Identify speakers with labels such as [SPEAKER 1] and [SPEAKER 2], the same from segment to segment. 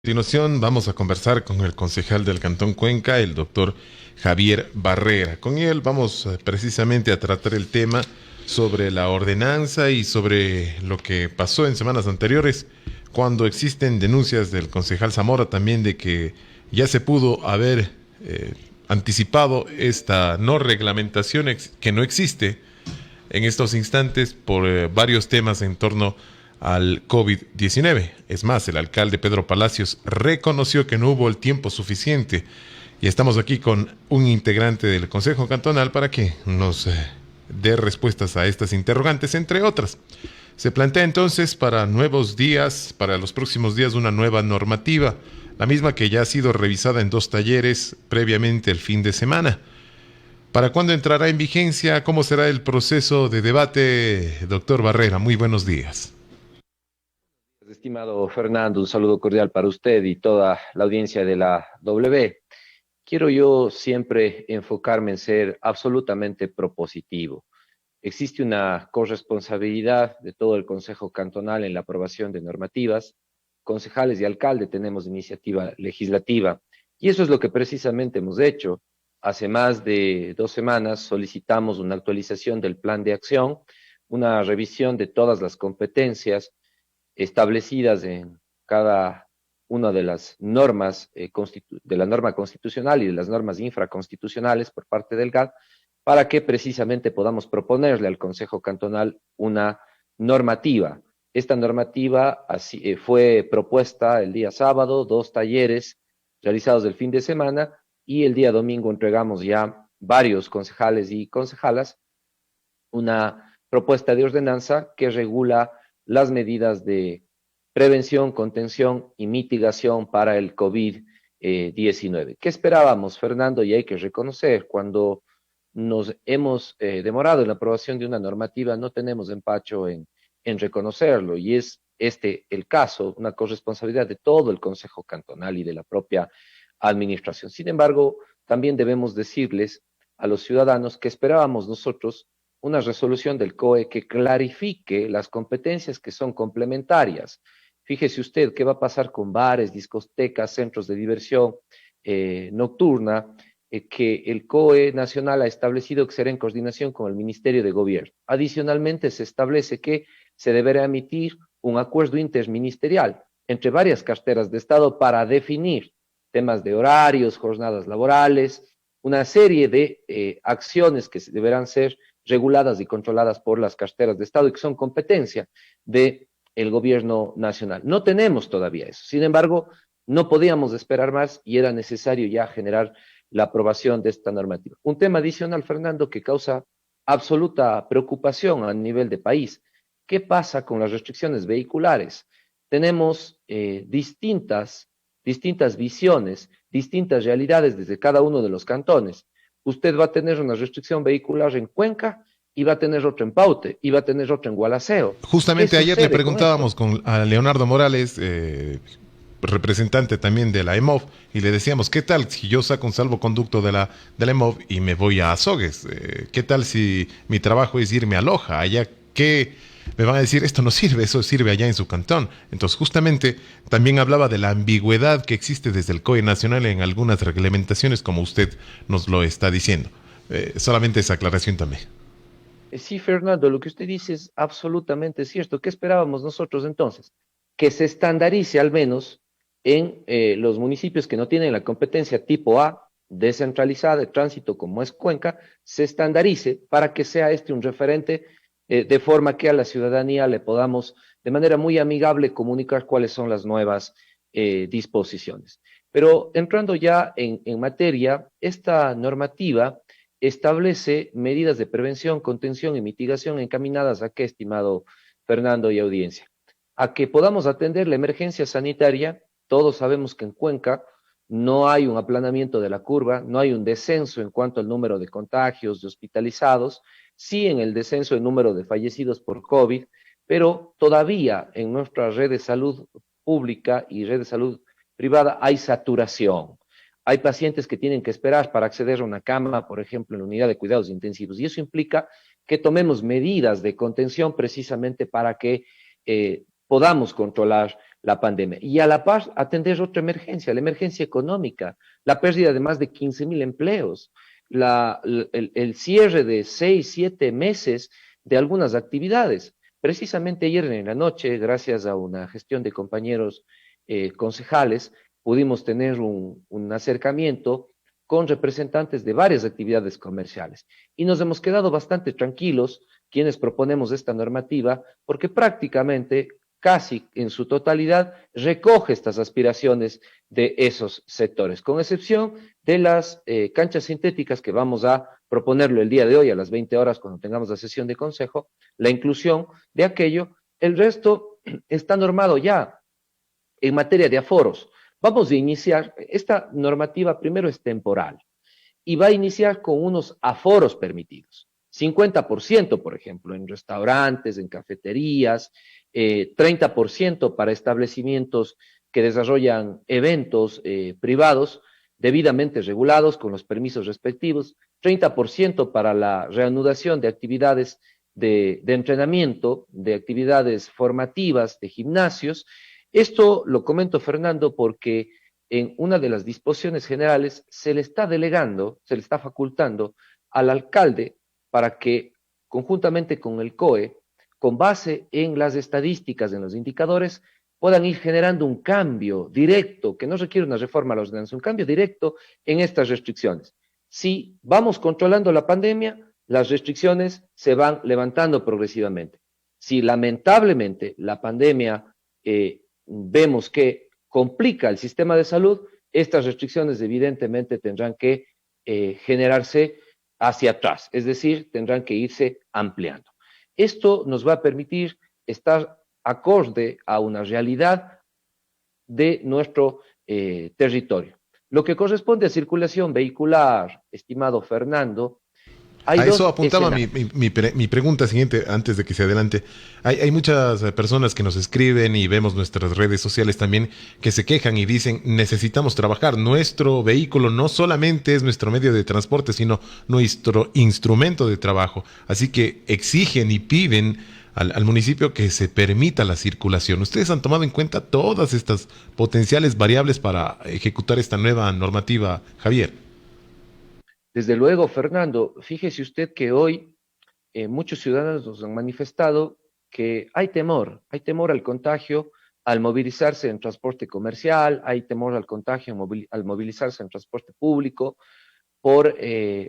[SPEAKER 1] Continuación vamos a conversar con el concejal del Cantón Cuenca, el doctor Javier Barrera. Con él vamos precisamente a tratar el tema sobre la ordenanza y sobre lo que pasó en semanas anteriores, cuando existen denuncias del concejal Zamora también de que ya se pudo haber anticipado esta no reglamentación que no existe en estos instantes por varios temas en torno al COVID-19. Es más, el alcalde Pedro Palacios reconoció que no hubo el tiempo suficiente y estamos aquí con un integrante del Consejo Cantonal para que nos dé respuestas a estas interrogantes, entre otras. Se plantea entonces para nuevos días, para los próximos días, una nueva normativa, la misma que ya ha sido revisada en 2 talleres previamente el fin de semana. ¿Para cuándo entrará en vigencia? ¿Cómo será el proceso de debate, doctor Barrera? Muy buenos días.
[SPEAKER 2] Estimado Fernando, un saludo cordial para usted y toda la audiencia de la W. Quiero yo siempre enfocarme en ser absolutamente propositivo. Existe una corresponsabilidad de todo el Consejo Cantonal en la aprobación de normativas. Concejales y alcalde tenemos iniciativa legislativa y eso es lo que precisamente hemos hecho. Hace más de 2 semanas solicitamos una actualización del plan de acción, una revisión de todas las competencias establecidas en cada una de las normas de la norma constitucional y de las normas infraconstitucionales por parte del GAD, para que precisamente podamos proponerle al Consejo Cantonal una normativa. Esta normativa fue propuesta el día sábado, 2 talleres realizados el fin de semana, y el día domingo entregamos ya varios concejales y concejalas una propuesta de ordenanza que regula las medidas de prevención, contención y mitigación para el COVID-19. ¿Qué esperábamos, Fernando? Y hay que reconocer, cuando nos hemos demorado en la aprobación de una normativa, no tenemos empacho en reconocerlo, y es este el caso, una corresponsabilidad de todo el Consejo Cantonal y de la propia administración. Sin embargo, también debemos decirles a los ciudadanos que esperábamos nosotros una resolución del COE que clarifique las competencias que son complementarias. Fíjese usted qué va a pasar con bares, discotecas, centros de diversión nocturna, que el COE nacional ha establecido que será en coordinación con el Ministerio de Gobierno. Adicionalmente, se establece que se deberá emitir un acuerdo interministerial entre varias carteras de Estado para definir temas de horarios, jornadas laborales, una serie de acciones que deberán ser reguladas y controladas por las carteras de Estado y que son competencia del gobierno nacional. No tenemos todavía eso. Sin embargo, no podíamos esperar más y era necesario ya generar la aprobación de esta normativa. Un tema adicional, Fernando, que causa absoluta preocupación a nivel de país. ¿Qué pasa con las restricciones vehiculares? Tenemos distintas visiones, distintas realidades desde cada uno de los cantones. Usted va a tener una restricción vehicular en Cuenca y va a tener otra en Paute y va a tener otra en Gualaceo. ¿Qué
[SPEAKER 1] Justamente ayer le
[SPEAKER 2] sucede con esto?
[SPEAKER 1] preguntábamos a Leonardo Morales, representante también de la EMOV, y le decíamos, ¿qué tal si yo saco un salvoconducto de la EMOV y me voy a Azogues? ¿Qué tal si mi trabajo es irme a Loja? Allá, ¿qué? Me van a decir, esto no sirve, eso sirve allá en su cantón. Entonces, justamente, también hablaba de la ambigüedad que existe desde el COE nacional en algunas reglamentaciones, como usted nos lo está diciendo. Solamente esa aclaración también.
[SPEAKER 2] Sí, Fernando, lo que usted dice es absolutamente cierto. ¿Qué esperábamos nosotros entonces? Que se estandarice al menos en los municipios que no tienen la competencia tipo A, descentralizada de tránsito como es Cuenca, se estandarice para que sea este un referente, de forma que a la ciudadanía le podamos de manera muy amigable comunicar cuáles son las nuevas disposiciones. Pero entrando ya en materia, esta normativa establece medidas de prevención, contención y mitigación encaminadas a qué, estimado Fernando y audiencia, a que podamos atender la emergencia sanitaria. Todos sabemos que en Cuenca no hay un aplanamiento de la curva, no hay un descenso en cuanto al número de contagios, de hospitalizados, sí en el descenso del número de fallecidos por COVID, pero todavía en nuestra red de salud pública y red de salud privada hay saturación. Hay pacientes que tienen que esperar para acceder a una cama, por ejemplo, en la unidad de cuidados intensivos, y eso implica que tomemos medidas de contención precisamente para que podamos controlar la pandemia. Y a la par atender otra emergencia, la emergencia económica, la pérdida de más de 15.000 empleos, el cierre de 6, 7 meses de algunas actividades. Precisamente ayer en la noche, gracias a una gestión de compañeros concejales, pudimos tener un acercamiento con representantes de varias actividades comerciales. Y nos hemos quedado bastante tranquilos quienes proponemos esta normativa, porque prácticamente, casi en su totalidad, recoge estas aspiraciones de esos sectores, con excepción de las canchas sintéticas que vamos a proponerlo el día de hoy a las 20 horas cuando tengamos la sesión de consejo, la inclusión de aquello. El resto está normado ya en materia de aforos. Vamos a iniciar, esta normativa primero es temporal y va a iniciar con unos aforos permitidos. 50%, por ejemplo, en restaurantes, en cafeterías, 30% para establecimientos que desarrollan eventos privados debidamente regulados con los permisos respectivos, 30% para la reanudación de actividades de entrenamiento, de actividades formativas, de gimnasios. Esto lo comento, Fernando, porque en una de las disposiciones generales se le está delegando, se le está facultando al alcalde para que, conjuntamente con el COE, con base en las estadísticas, en los indicadores, puedan ir generando un cambio directo, que no requiere una reforma a la ordenanza, un cambio directo en estas restricciones. Si vamos controlando la pandemia, las restricciones se van levantando progresivamente. Si lamentablemente la pandemia vemos que complica el sistema de salud, estas restricciones evidentemente tendrán que generarse hacia atrás, es decir, tendrán que irse ampliando. Esto nos va a permitir estar acorde a una realidad de nuestro territorio. Lo que corresponde a circulación vehicular, estimado Fernando, hay
[SPEAKER 1] A eso
[SPEAKER 2] dos
[SPEAKER 1] apuntaba
[SPEAKER 2] escenarios.
[SPEAKER 1] mi pregunta siguiente, antes de que se adelante. Hay muchas personas que nos escriben y vemos nuestras redes sociales también que se quejan y dicen, necesitamos trabajar. Nuestro vehículo no solamente es nuestro medio de transporte, sino nuestro instrumento de trabajo. Así que exigen y piden al municipio que se permita la circulación. ¿Ustedes han tomado en cuenta todas estas potenciales variables para ejecutar esta nueva normativa, Javier?
[SPEAKER 2] Desde luego, Fernando, fíjese usted que hoy muchos ciudadanos nos han manifestado que hay temor al contagio al movilizarse en transporte comercial, hay temor al contagio al movilizarse en transporte público, por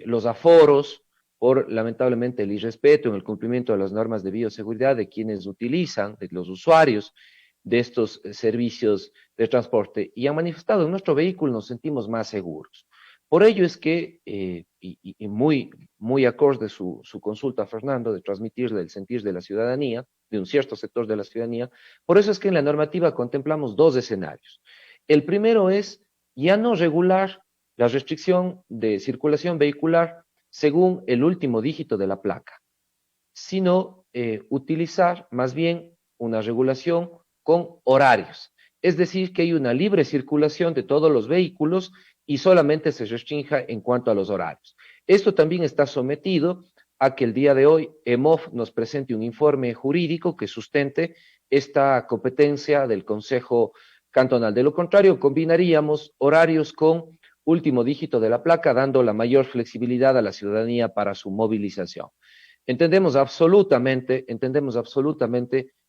[SPEAKER 2] los aforos, por lamentablemente el irrespeto en el cumplimiento de las normas de bioseguridad de quienes utilizan, de los usuarios de estos servicios de transporte, y han manifestado en nuestro vehículo nos sentimos más seguros. Por ello es que, y muy acorde su consulta, Fernando, de transmitirle el sentir de la ciudadanía, de un cierto sector de la ciudadanía, por eso es que en la normativa contemplamos dos escenarios. El primero es ya no regular la restricción de circulación vehicular según el último dígito de la placa, sino utilizar más bien una regulación con horarios. Es decir, que hay una libre circulación de todos los vehículos y solamente se restrinja en cuanto a los horarios. Esto también está sometido a que el día de hoy EMOF nos presente un informe jurídico que sustente esta competencia del Consejo Cantonal. De lo contrario, combinaríamos horarios con último dígito de la placa, dando la mayor flexibilidad a la ciudadanía para su movilización. Entendemos absolutamente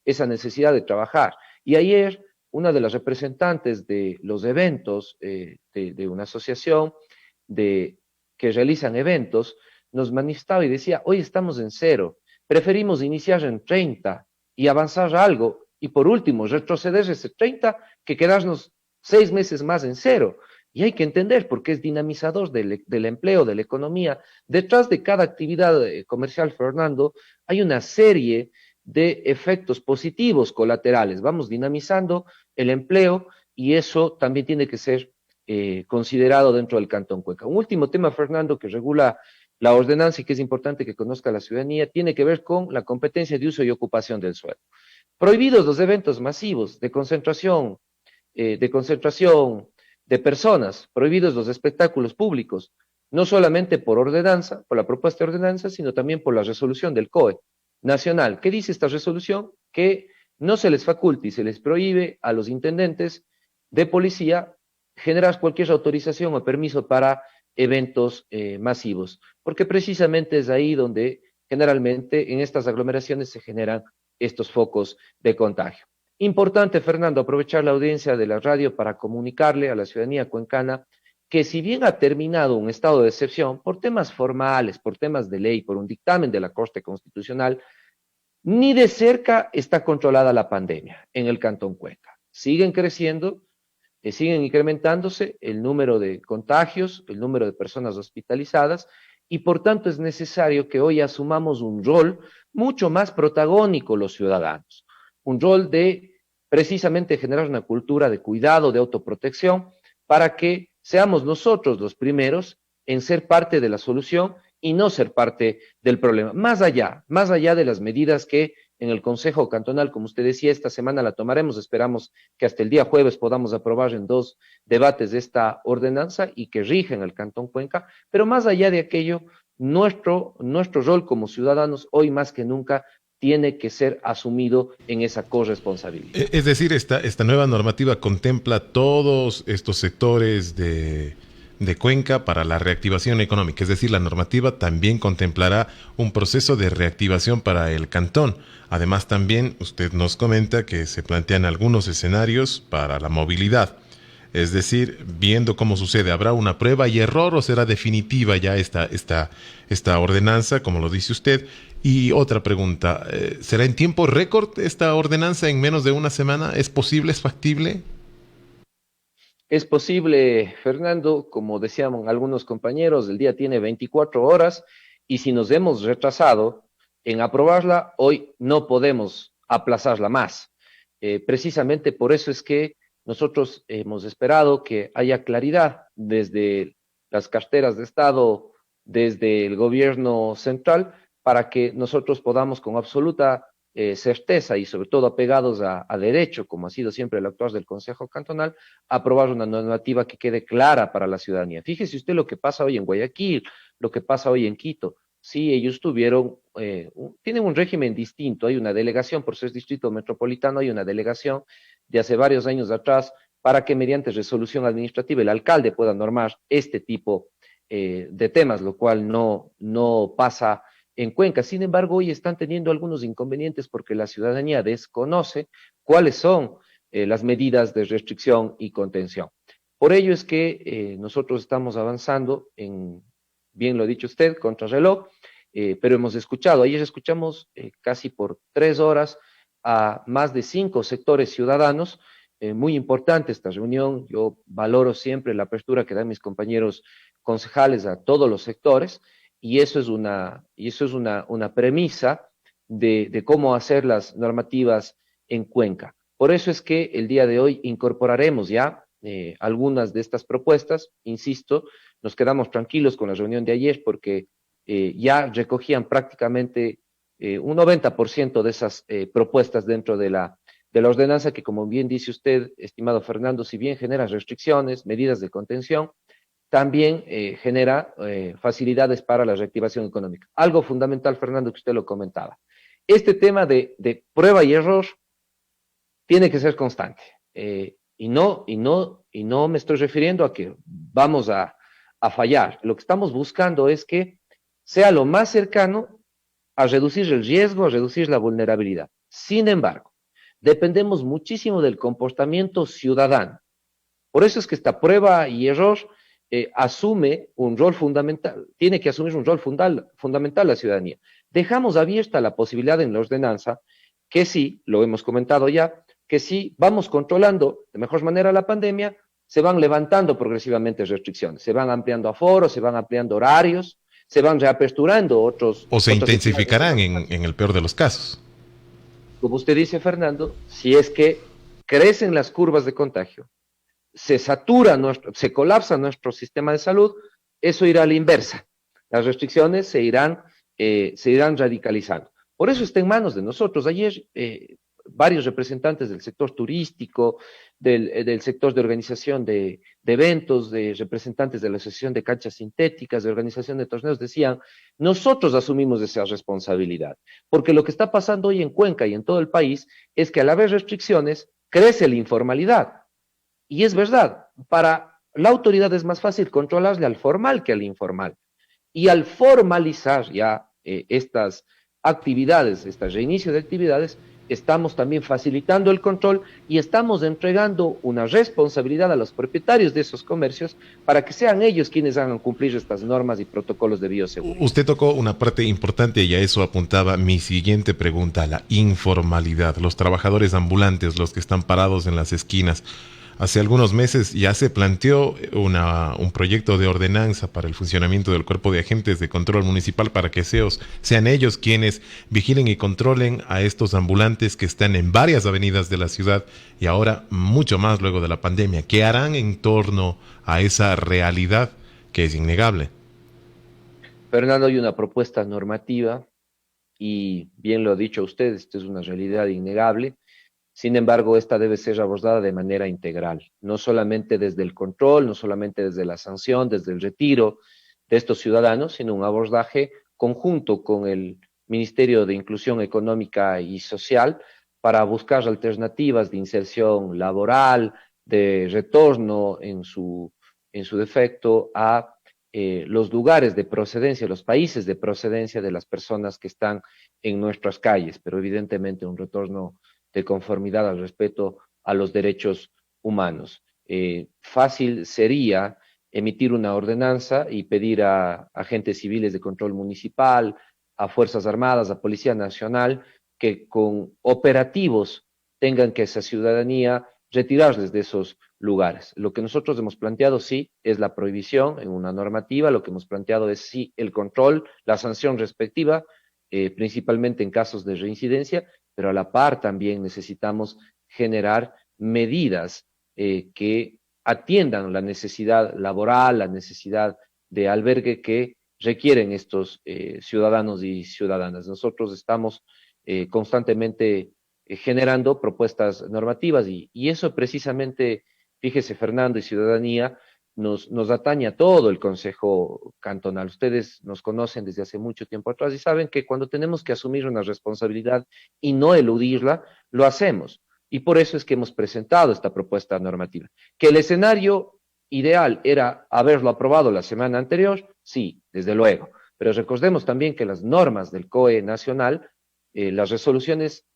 [SPEAKER 2] esa necesidad de trabajar. Y ayer, una de las representantes de los eventos de una asociación que realizan eventos, nos manifestaba y decía, hoy estamos en 0, preferimos iniciar en 30 y avanzar algo, y por último, retroceder ese 30 que quedarnos 6 meses más en 0. Y hay que entender porque es dinamizador del empleo, de la economía. Detrás de cada actividad comercial, Fernando, hay una serie de efectos positivos colaterales. Vamos dinamizando el empleo y eso también tiene que ser considerado dentro del Cantón Cuenca. Un último tema, Fernando, que regula la ordenanza y que es importante que conozca la ciudadanía, tiene que ver con la competencia de uso y ocupación del suelo. Prohibidos los eventos masivos de concentración de personas, prohibidos los espectáculos públicos, no solamente por ordenanza, por la propuesta de ordenanza, sino también por la resolución del COE nacional. ¿Qué dice esta resolución? Que no se les faculta y se les prohíbe a los intendentes de policía generar cualquier autorización o permiso para eventos masivos, porque precisamente es ahí donde generalmente en estas aglomeraciones se generan estos focos de contagio. Importante, Fernando, aprovechar la audiencia de la radio para comunicarle a la ciudadanía cuencana que si bien ha terminado un estado de excepción por temas formales, por temas de ley, por un dictamen de la Corte Constitucional, ni de cerca está controlada la pandemia en el Cantón Cuenca. Siguen creciendo, siguen incrementándose el número de contagios, el número de personas hospitalizadas, y por tanto es necesario que hoy asumamos un rol mucho más protagónico los ciudadanos, un rol de precisamente generar una cultura de cuidado, de autoprotección, para que seamos nosotros los primeros en ser parte de la solución y no ser parte del problema. Más allá de las medidas que en el Consejo Cantonal, como usted decía, esta semana la tomaremos, esperamos que hasta el día jueves podamos aprobar en 2 debates de esta ordenanza y que rigen el Cantón Cuenca, pero más allá de aquello, nuestro rol como ciudadanos hoy más que nunca tiene que ser asumido en esa corresponsabilidad.
[SPEAKER 1] Es decir, esta nueva normativa contempla todos estos sectores de Cuenca para la reactivación económica. Es decir, la normativa también contemplará un proceso de reactivación para el cantón. Además, también usted nos comenta que se plantean algunos escenarios para la movilidad. Es decir, viendo cómo sucede, ¿habrá una prueba y error o será definitiva ya esta ordenanza, como lo dice usted? Y otra pregunta, ¿será en tiempo récord esta ordenanza en menos de una semana? ¿Es posible, es factible?
[SPEAKER 2] Es posible, Fernando, como decían algunos compañeros, el día tiene 24 horas y si nos hemos retrasado en aprobarla, hoy no podemos aplazarla más. Precisamente por eso es que nosotros hemos esperado que haya claridad desde las carteras de Estado, desde el gobierno central, para que nosotros podamos con absoluta certeza y sobre todo apegados a derecho, como ha sido siempre el actuar del Consejo Cantonal, aprobar una normativa que quede clara para la ciudadanía. Fíjese usted lo que pasa hoy en Guayaquil, lo que pasa hoy en Quito. Sí, ellos tienen un régimen distinto, hay una delegación, por ser distrito metropolitano, hay una delegación de hace varios años atrás para que mediante resolución administrativa el alcalde pueda normar este tipo de temas, lo cual no pasa en Cuenca. Sin embargo, hoy están teniendo algunos inconvenientes porque la ciudadanía desconoce cuáles son las medidas de restricción y contención. Por ello es que nosotros estamos avanzando en, bien lo ha dicho usted, contrarreloj, pero hemos escuchado, ayer escuchamos casi por 3 horas a más de 5 sectores ciudadanos. Muy importante esta reunión, yo valoro siempre la apertura que dan mis compañeros concejales a todos los sectores, y eso es una premisa de cómo hacer las normativas en Cuenca. Por eso es que el día de hoy incorporaremos ya algunas de estas propuestas. Insisto, nos quedamos tranquilos con la reunión de ayer porque ya recogían prácticamente un 90% de esas propuestas dentro de la ordenanza que, como bien dice usted, estimado Fernando, si bien genera restricciones, medidas de contención, también genera facilidades para la reactivación económica. Algo fundamental, Fernando, que usted lo comentaba. Este tema de prueba y error tiene que ser constante. Y no me estoy refiriendo a que vamos a fallar. Lo que estamos buscando es que sea lo más cercano a reducir el riesgo, a reducir la vulnerabilidad. Sin embargo, dependemos muchísimo del comportamiento ciudadano. Por eso es que esta prueba y error asume un rol fundamental, tiene que asumir un rol fundamental la ciudadanía. Dejamos abierta la posibilidad en la ordenanza que sí, lo hemos comentado ya, que si vamos controlando de mejor manera la pandemia, se van levantando progresivamente restricciones, se van ampliando aforos, se van ampliando horarios, se van reaperturando otros.
[SPEAKER 1] ¿O se intensificarán en el peor de los casos?
[SPEAKER 2] Como usted dice, Fernando, si es que crecen las curvas de contagio, se colapsa nuestro sistema de salud, eso irá a la inversa. Las restricciones se irán radicalizando. Por eso está en manos de nosotros. Ayer varios representantes del sector turístico, del sector de organización de eventos, de representantes de la Asociación de Canchas Sintéticas, de organización de torneos, decían, nosotros asumimos esa responsabilidad, porque lo que está pasando hoy en Cuenca y en todo el país es que al haber restricciones, crece la informalidad. Y es verdad, para la autoridad es más fácil controlarle al formal que al informal. Y al formalizar ya estas actividades, este reinicio de actividades, estamos también facilitando el control y estamos entregando una responsabilidad a los propietarios de esos comercios para que sean ellos quienes hagan cumplir estas normas y protocolos de bioseguridad.
[SPEAKER 1] Usted tocó una parte importante y a eso apuntaba mi siguiente pregunta, la informalidad, los trabajadores ambulantes, los que están parados en las esquinas. Hace algunos meses ya se planteó un proyecto de ordenanza para el funcionamiento del cuerpo de agentes de control municipal para que sean ellos quienes vigilen y controlen a estos ambulantes que están en varias avenidas de la ciudad y ahora mucho más luego de la pandemia. ¿Qué harán en torno a esa realidad que es innegable?
[SPEAKER 2] Fernando, hay una propuesta normativa y bien lo ha dicho usted, esto es una realidad innegable. Sin embargo, esta debe ser abordada de manera integral, no solamente desde el control, no solamente desde la sanción, desde el retiro de estos ciudadanos, sino un abordaje conjunto con el Ministerio de Inclusión Económica y Social para buscar alternativas de inserción laboral, de retorno en su defecto a los lugares de procedencia, los países de procedencia de las personas que están en nuestras calles, pero evidentemente un retorno de conformidad al respeto a los derechos humanos. Fácil sería emitir una ordenanza y pedir a agentes civiles de control municipal, a Fuerzas Armadas, a Policía Nacional, que con operativos tengan que esa ciudadanía retirarles de esos lugares. Lo que nosotros hemos planteado, sí, es la prohibición en una normativa, lo que hemos planteado es, sí, el control, la sanción respectiva, principalmente en casos de reincidencia, pero a la par también necesitamos generar medidas que atiendan la necesidad laboral, la necesidad de albergue que requieren estos ciudadanos y ciudadanas. Nosotros estamos constantemente generando propuestas normativas y eso precisamente, fíjese Fernando y ciudadanía, nos atañe a todo el Consejo Cantonal. Ustedes nos conocen desde hace mucho tiempo atrás y saben que cuando tenemos que asumir una responsabilidad y no eludirla, lo hacemos. Y por eso es que hemos presentado esta propuesta normativa. Que el escenario ideal era haberlo aprobado la semana anterior, sí, desde luego. Pero recordemos también que las normas del COE nacional, las resoluciones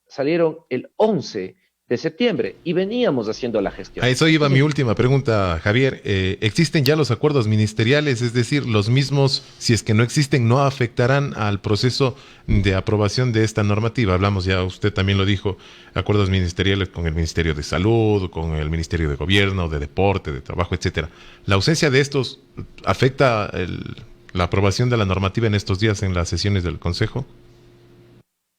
[SPEAKER 2] salieron el 11 de septiembre y veníamos haciendo la gestión.
[SPEAKER 1] A eso iba mi última pregunta, Javier. ¿Existen ya los acuerdos ministeriales? Es decir, los mismos, si es que no existen, no afectarán al proceso de aprobación de esta normativa. Hablamos ya, usted también lo dijo, acuerdos ministeriales con el Ministerio de Salud, con el Ministerio de Gobierno, de Deporte, de Trabajo, etcétera. ¿La ausencia de estos afecta la aprobación de la normativa en estos días en las sesiones del Consejo?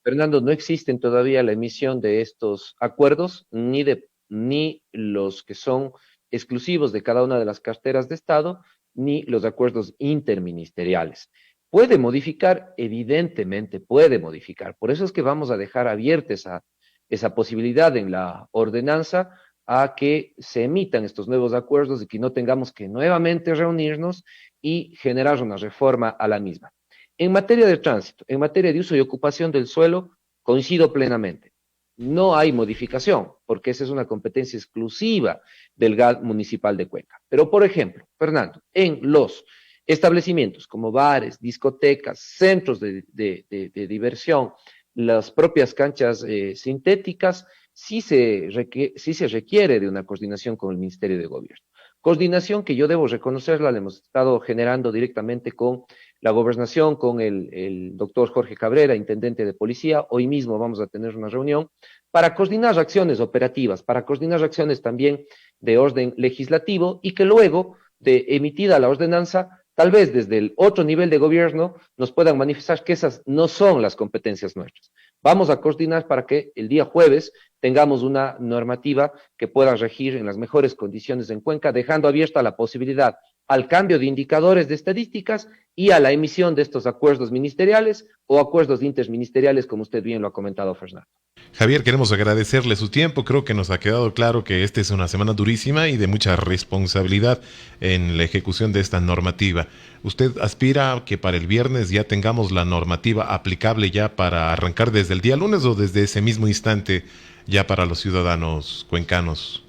[SPEAKER 2] Fernando, no existen todavía la emisión de estos acuerdos, ni los que son exclusivos de cada una de las carteras de Estado, ni los acuerdos interministeriales. ¿Puede modificar? Evidentemente puede modificar. Por eso es que vamos a dejar abierta esa posibilidad en la ordenanza a que se emitan estos nuevos acuerdos y que no tengamos que nuevamente reunirnos y generar una reforma a la misma. En materia de tránsito, en materia de uso y ocupación del suelo, coincido plenamente. No hay modificación, porque esa es una competencia exclusiva del GAD municipal de Cuenca. Pero, por ejemplo, Fernando, en los establecimientos como bares, discotecas, centros de diversión, las propias canchas sintéticas, sí se requiere de una coordinación con el Ministerio de Gobierno. Coordinación que yo debo reconocerla, la hemos estado generando directamente con la gobernación, con el doctor Jorge Cabrera, intendente de policía. Hoy mismo vamos a tener una reunión para coordinar acciones operativas, para coordinar acciones también de orden legislativo y que luego de emitida la ordenanza, tal vez desde el otro nivel de gobierno nos puedan manifestar que esas no son las competencias nuestras. Vamos a coordinar para que el día jueves tengamos una normativa que pueda regir en las mejores condiciones en Cuenca, dejando abierta la posibilidad al cambio de indicadores de estadísticas y a la emisión de estos acuerdos ministeriales o acuerdos interministeriales, como usted bien lo ha comentado, Fernando.
[SPEAKER 1] Javier, queremos agradecerle su tiempo. Creo que nos ha quedado claro que esta es una semana durísima y de mucha responsabilidad en la ejecución de esta normativa. ¿Usted aspira a que para el viernes ya tengamos la normativa aplicable ya para arrancar desde el día lunes o desde ese mismo instante ya para los ciudadanos cuencanos?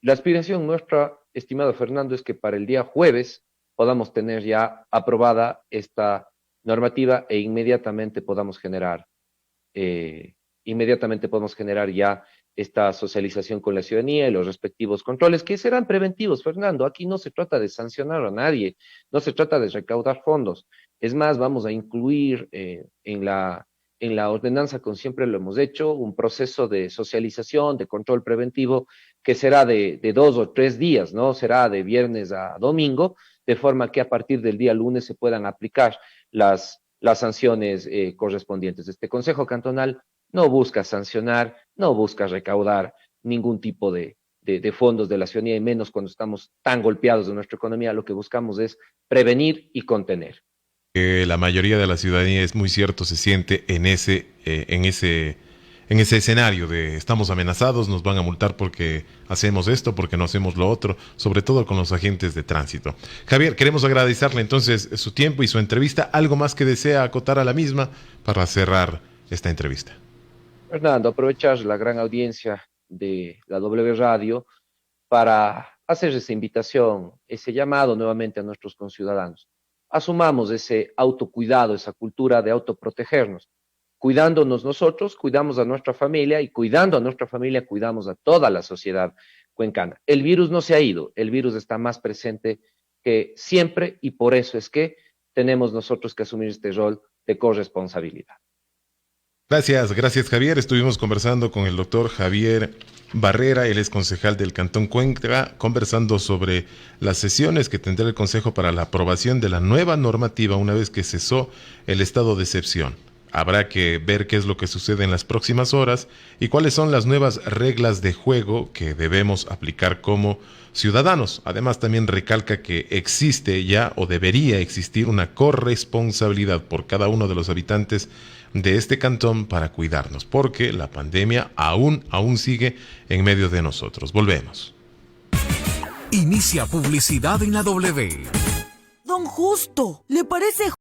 [SPEAKER 2] La aspiración nuestra, estimado Fernando, es que para el día jueves podamos tener ya aprobada esta normativa e inmediatamente podemos generar ya esta socialización con la ciudadanía y los respectivos controles, que serán preventivos, Fernando. Aquí no se trata de sancionar a nadie, no se trata de recaudar fondos. Es más, vamos a incluir en la ordenanza, como siempre lo hemos hecho, un proceso de socialización, de control preventivo, que será de 2 o 3 días, ¿no? Será de viernes a domingo, de forma que a partir del día lunes se puedan aplicar las sanciones correspondientes. Este Consejo Cantonal no busca sancionar, no busca recaudar ningún tipo de fondos de la ciudadanía, y menos cuando estamos tan golpeados de nuestra economía. Lo que buscamos es prevenir y contener.
[SPEAKER 1] La mayoría de la ciudadanía, es muy cierto, se siente en ese escenario de estamos amenazados, nos van a multar porque hacemos esto, porque no hacemos lo otro, sobre todo con los agentes de tránsito. Javier, queremos agradecerle entonces su tiempo y su entrevista. ¿Algo más que desea acotar a la misma para cerrar esta entrevista?
[SPEAKER 2] Fernando, aprovechar la gran audiencia de la W Radio para hacer esa invitación, ese llamado nuevamente a nuestros conciudadanos. Asumamos ese autocuidado, esa cultura de autoprotegernos. Cuidándonos nosotros, cuidamos a nuestra familia, y cuidando a nuestra familia, cuidamos a toda la sociedad cuencana. El virus no se ha ido, el virus está más presente que siempre, y por eso es que tenemos nosotros que asumir este rol de corresponsabilidad.
[SPEAKER 1] Gracias Javier. Estuvimos conversando con el doctor Javier Barrera, él es concejal del Cantón Cuenca, conversando sobre las sesiones que tendrá el Consejo para la aprobación de la nueva normativa una vez que cesó el estado de excepción. Habrá que ver qué es lo que sucede en las próximas horas y cuáles son las nuevas reglas de juego que debemos aplicar como ciudadanos. Además, también recalca que existe ya o debería existir una corresponsabilidad por cada uno de los habitantes de este cantón para cuidarnos, porque la pandemia aún sigue en medio de nosotros. Volvemos.
[SPEAKER 3] Inicia publicidad en la W.
[SPEAKER 4] Don Justo, ¿le parece